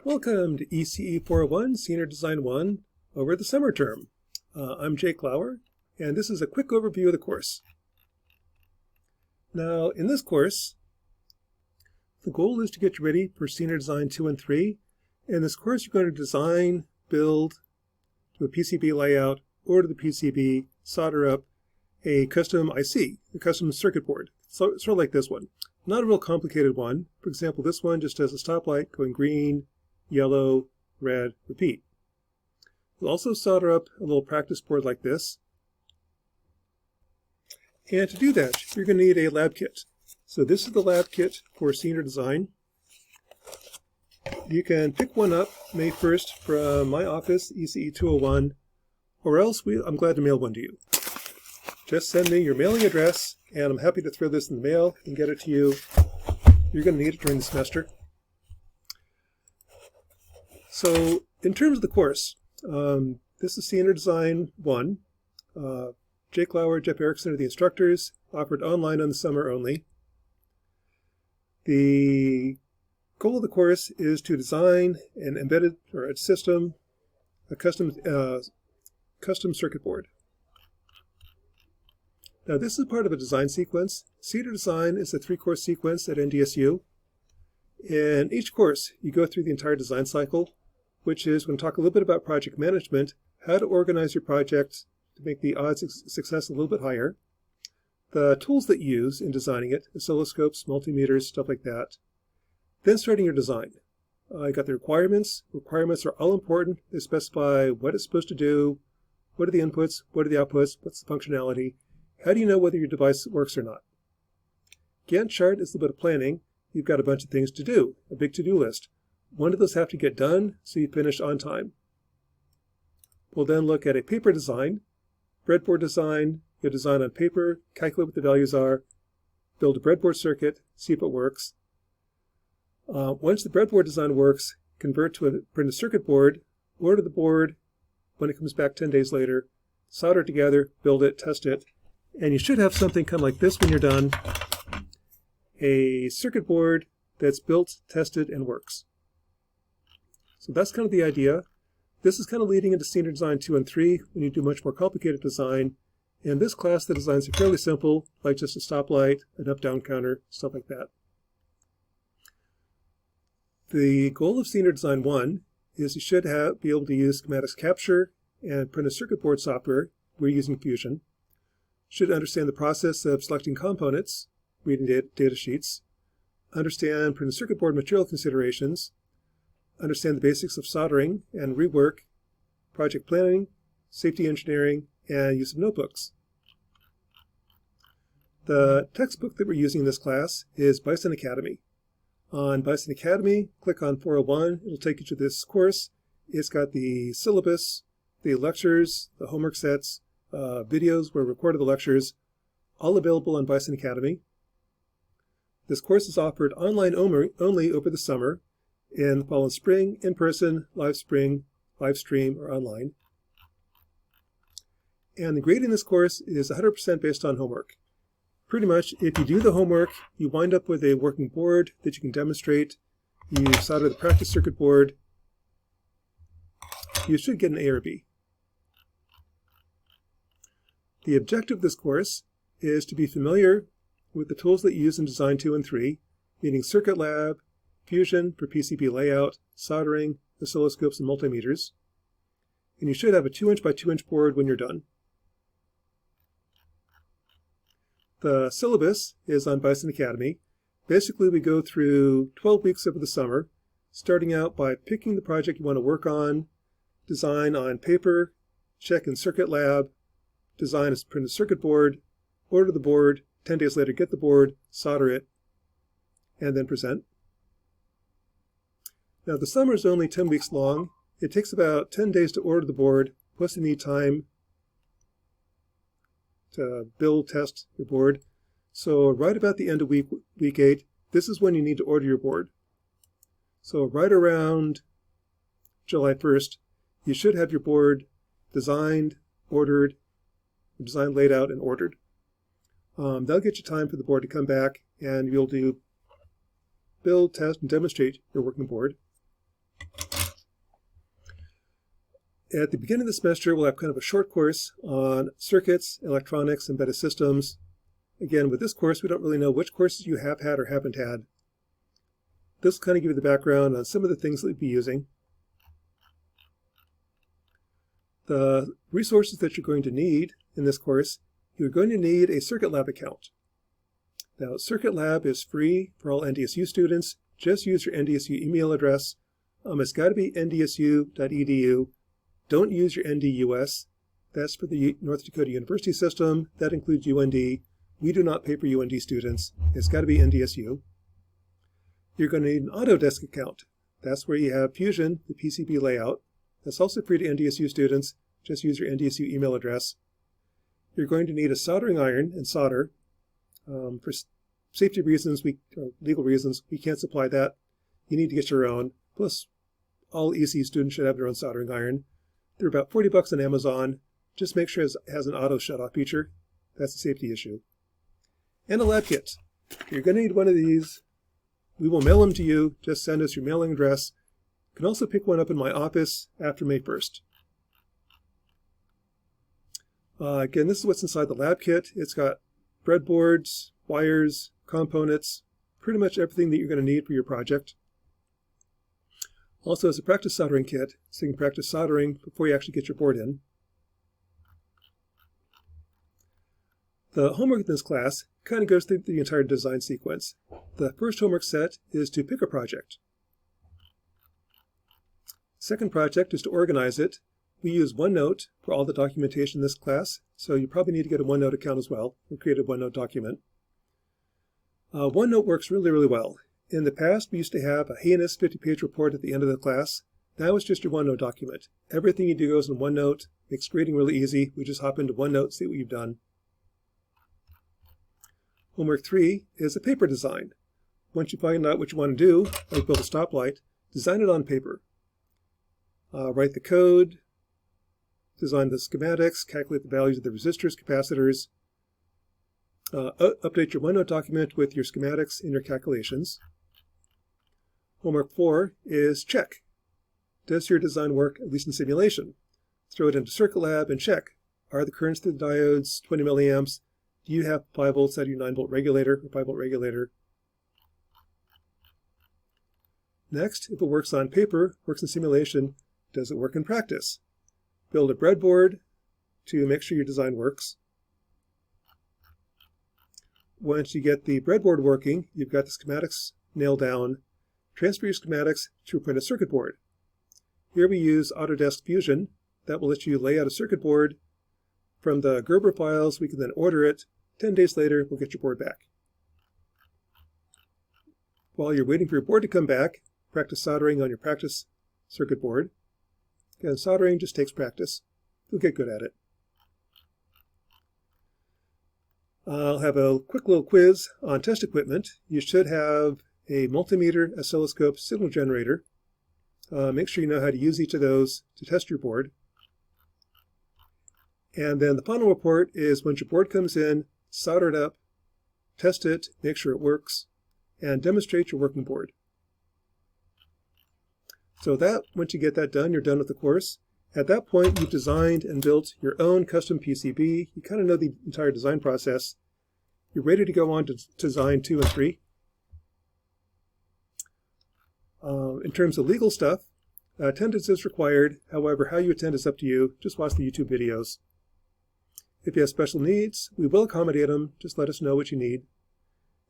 Welcome to ECE 401 Senior Design 1 over the summer term. I'm Jake Lauer, and this is a quick overview of the course. Now, in this course, the goal is to get you ready for Senior Design 2 and 3. In this course, you're going to design, build, do a PCB layout, order the PCB, solder up a custom IC, a custom circuit board, sort of like this one. Not a real complicated one. For example, this one just has a stoplight going green, yellow, red, repeat. We'll also solder up a little practice board like this. And to do that, you're going to need a lab kit. So this is the lab kit for Senior Design. You can pick one up May 1st from my office, ECE 201, or else I'm glad to mail one to you. Just send me your mailing address, and I'm happy to throw this in the mail and get it to you. You're going to need it during the semester. So, in terms of the course, this is Senior Design 1. Jake Lauer, Jeff Erickson are the instructors, offered online on the summer only. The goal of the course is to design an embedded or a system, a custom circuit board. Now, this is part of a design sequence. Senior Design is a 3-course sequence at NDSU. In each course, you go through the entire design cycle, which is going to talk a little bit about project management, how to organize your project to make the odds of success a little bit higher, the tools that you use in designing it, oscilloscopes, multimeters, stuff like that. Then starting your design. You got the requirements. Requirements are all important. They specify what it's supposed to do, what are the inputs, what are the outputs, what's the functionality. How do you know whether your device works or not? Gantt chart is a little bit of planning. You've got a bunch of things to do, a big to-do list. One of those have to get done so you finish on time. We'll then look at a paper design, breadboard design. You'll design on paper, calculate what the values are, build a breadboard circuit, see if it works. Once the breadboard design works, convert to a printed circuit board, order the board when it comes back 10 days later, solder it together, build it, test it, and you should have something kind of like this when you're done, a circuit board that's built, tested, and works. So that's kind of the idea. This is kind of leading into Senior Design 2 and 3 when you do much more complicated design. In this class, the designs are fairly simple, like just a stoplight, an up-down counter, stuff like that. The goal of Senior Design 1 is you should be able to use schematics capture and printed circuit board software. We're using Fusion. Should understand the process of selecting components, reading data sheets, understand printed circuit board material considerations, understand the basics of soldering and rework, project planning, safety engineering, and use of notebooks. The textbook that we're using in this class is Bison Academy. On Bison Academy, click on 401. It'll take you to this course. It's got the syllabus, the lectures, the homework sets, videos where we recorded the lectures, all available on Bison Academy. This course is offered online only over the summer. In the fall and spring, in person, live stream, or online. And the grading in this course is 100% based on homework. Pretty much, if you do the homework, you wind up with a working board that you can demonstrate. You solder the practice circuit board. You should get an A or B. The objective of this course is to be familiar with the tools that you use in Design 2 and 3, meaning Circuit Lab, Fusion for PCB layout, soldering, oscilloscopes, and multimeters. And you should have a 2-inch by 2-inch board when you're done. The syllabus is on Bison Academy. Basically, we go through 12 weeks over the summer, starting out by picking the project you want to work on, design on paper, check in Circuit Lab, design a printed circuit board, order the board, 10 days later get the board, solder it, and then present. Now, the summer is only 10 weeks long. It takes about 10 days to order the board, plus you need time to build, test your board. So right about the end of week 8, this is when you need to order your board. So right around July 1st, you should have your board designed, ordered, designed, laid out, and ordered. That'll get you time for the board to come back, and you'll do build, test, and demonstrate your working board. At the beginning of the semester, we'll have kind of a short course on circuits, electronics, embedded systems. Again, with this course, we don't really know which courses you have had or haven't had. This will kind of give you the background on some of the things that we'll be using. The resources that you're going to need in this course, you're going to need a Circuit Lab account. Now, Circuit Lab is free for all NDSU students. Just use your NDSU email address. It's got to be ndsu.edu. Don't use your NDUS. That's for the North Dakota University system. That includes UND. We do not pay for UND students. It's got to be NDSU. You're going to need an Autodesk account. That's where you have Fusion, the PCB layout. That's also free to NDSU students. Just use your NDSU email address. You're going to need a soldering iron and solder. For safety reasons, or legal reasons, we can't supply that. You need to get your own. Plus, all ECE students should have their own soldering iron. They're about $40 on Amazon. Just make sure it has an auto shut-off feature. That's a safety issue. And a lab kit. You're going to need one of these. We will mail them to you. Just send us your mailing address. You can also pick one up in my office after May 1st. Again, this is what's inside the lab kit. It's got breadboards, wires, components, pretty much everything that you're going to need for your project. Also, it's a practice soldering kit, so you can practice soldering before you actually get your board in. The homework in this class kind of goes through the entire design sequence. The first homework set is to pick a project. Second project is to organize it. We use OneNote for all the documentation in this class, so you probably need to get a OneNote account as well or create a OneNote document. OneNote works really, really well. In the past, we used to have a heinous 50-page report at the end of the class. Now it's just your OneNote document. Everything you do goes in OneNote. Makes grading really easy. We just hop into OneNote, see what you've done. Homework 3 is a paper design. Once you find out what you want to do, like build a stoplight, design it on paper. Write the code, design the schematics, calculate the values of the resistors, capacitors, update your OneNote document with your schematics and your calculations. Homework 4 is check. Does your design work, at least in simulation? Throw it into Circuit Lab and check. Are the currents through the diodes 20 milliamps? Do you have 5 volts out of your 9-volt regulator or 5-volt regulator? Next, if it works on paper, works in simulation, does it work in practice? Build a breadboard to make sure your design works. Once you get the breadboard working, you've got the schematics nailed down. Transfer your schematics to a printed circuit board. Here we use Autodesk Fusion. That will let you lay out a circuit board. From the Gerber files, we can then order it. 10 days later, we'll get your board back. While you're waiting for your board to come back, practice soldering on your practice circuit board. Again, soldering just takes practice. You'll get good at it. I'll have a quick little quiz on test equipment. You should have a multimeter, oscilloscope, signal generator. Make sure you know how to use each of those to test your board. And then the final report is once your board comes in, solder it up, test it, make sure it works, and demonstrate your working board. So once you get that done, you're done with the course. At that point, you've designed and built your own custom PCB. You kind of know the entire design process. You're ready to go on to design 2 and 3. In terms of legal stuff, attendance is required. However, how you attend is up to you. Just watch the YouTube videos. If you have special needs, we will accommodate them. Just let us know what you need.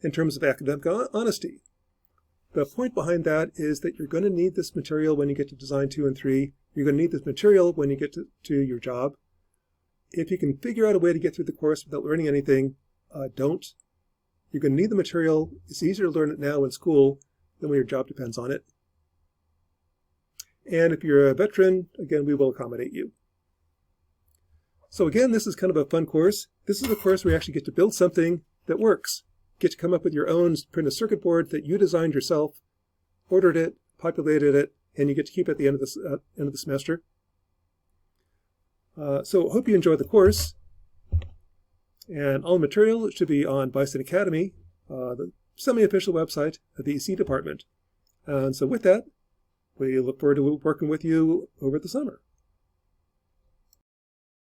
In terms of academic honesty, the point behind that is that you're going to need this material when you get to design 2 and 3. You're going to need this material when you get to your job. If you can figure out a way to get through the course without learning anything, don't. You're going to need the material. It's easier to learn it now in school than when your job depends on it. And if you're a veteran, again, we will accommodate you. So again, this is kind of a fun course. This is a course where you actually get to build something that works. Get to come up with your own printed circuit board that you designed yourself, ordered it, populated it, and you get to keep it at the end of the semester. So I hope you enjoy the course. And all material should be on Bison Academy, the semi-official website of the ECE department. And so with that, we look forward to working with you over the summer.